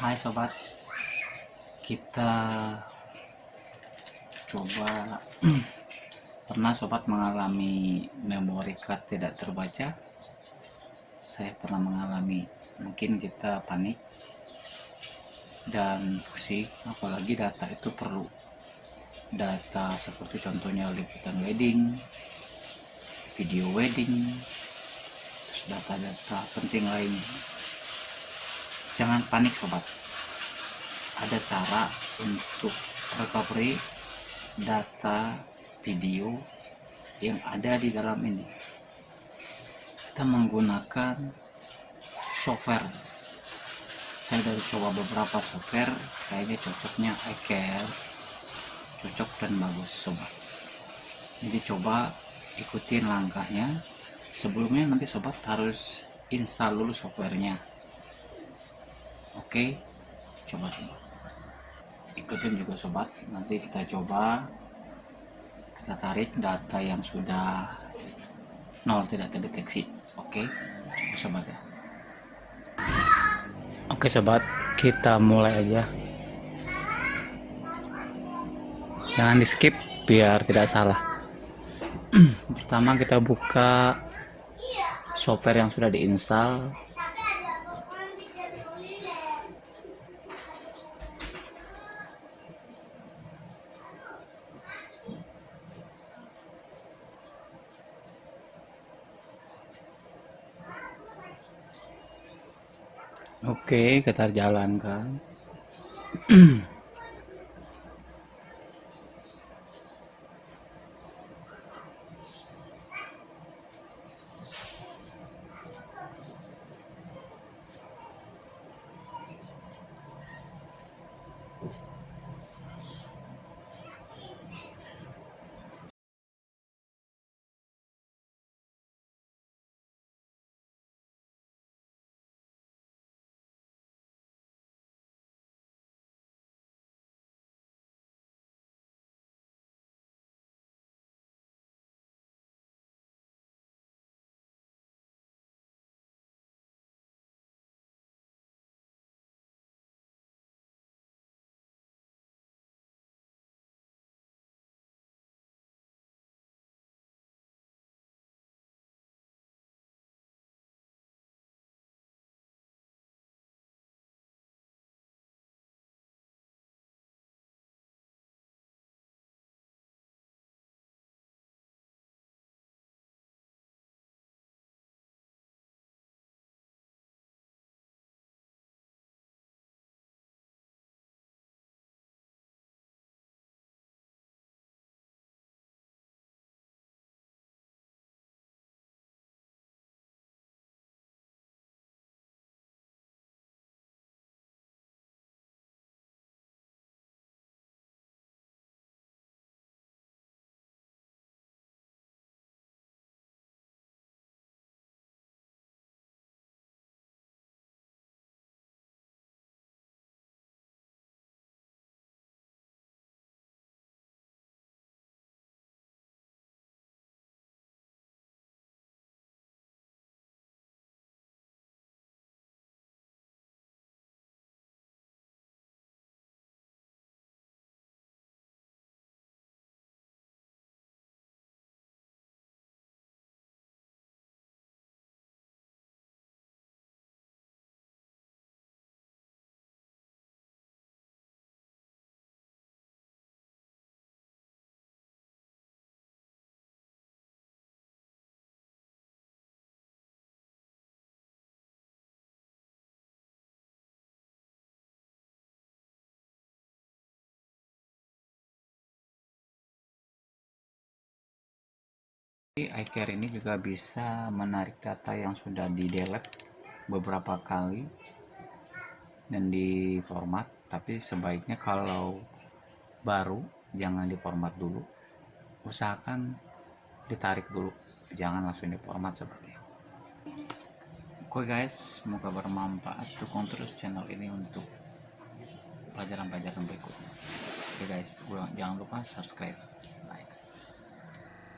Hai sobat, kita coba pernah sobat mengalami memory card tidak terbaca? Saya pernah mengalami. Mungkin kita panik dan pusing, apalagi data itu perlu data seperti contohnya liputan wedding, video wedding, terus data-data penting lainnya. Jangan panik sobat, ada cara untuk recovery data video yang ada di dalam ini. Kita menggunakan software. Saya sudah coba beberapa software, kayaknya cocoknya iCare, cocok dan bagus sobat. Jadi coba ikutin langkahnya. Sebelumnya nanti sobat harus install dulu softwarenya. Oke, coba sobat, ikutin juga sobat. Nanti kita coba, kita tarik data yang sudah 0 tidak terdeteksi. Oke, coba sobat ya. Oke sobat, kita mulai aja. Jangan di skip biar tidak salah. Pertama kita buka software yang sudah diinstal. Oke, kita jalankan. iCare ini juga bisa menarik data yang sudah di delete beberapa kali dan di format, tapi sebaiknya kalau baru jangan di format dulu, usahakan ditarik dulu, jangan langsung di format seperti itu. Oke guys, semoga bermanfaat. Dukung terus channel ini untuk pelajaran-pelajaran berikutnya. Oke guys, jangan lupa subscribe.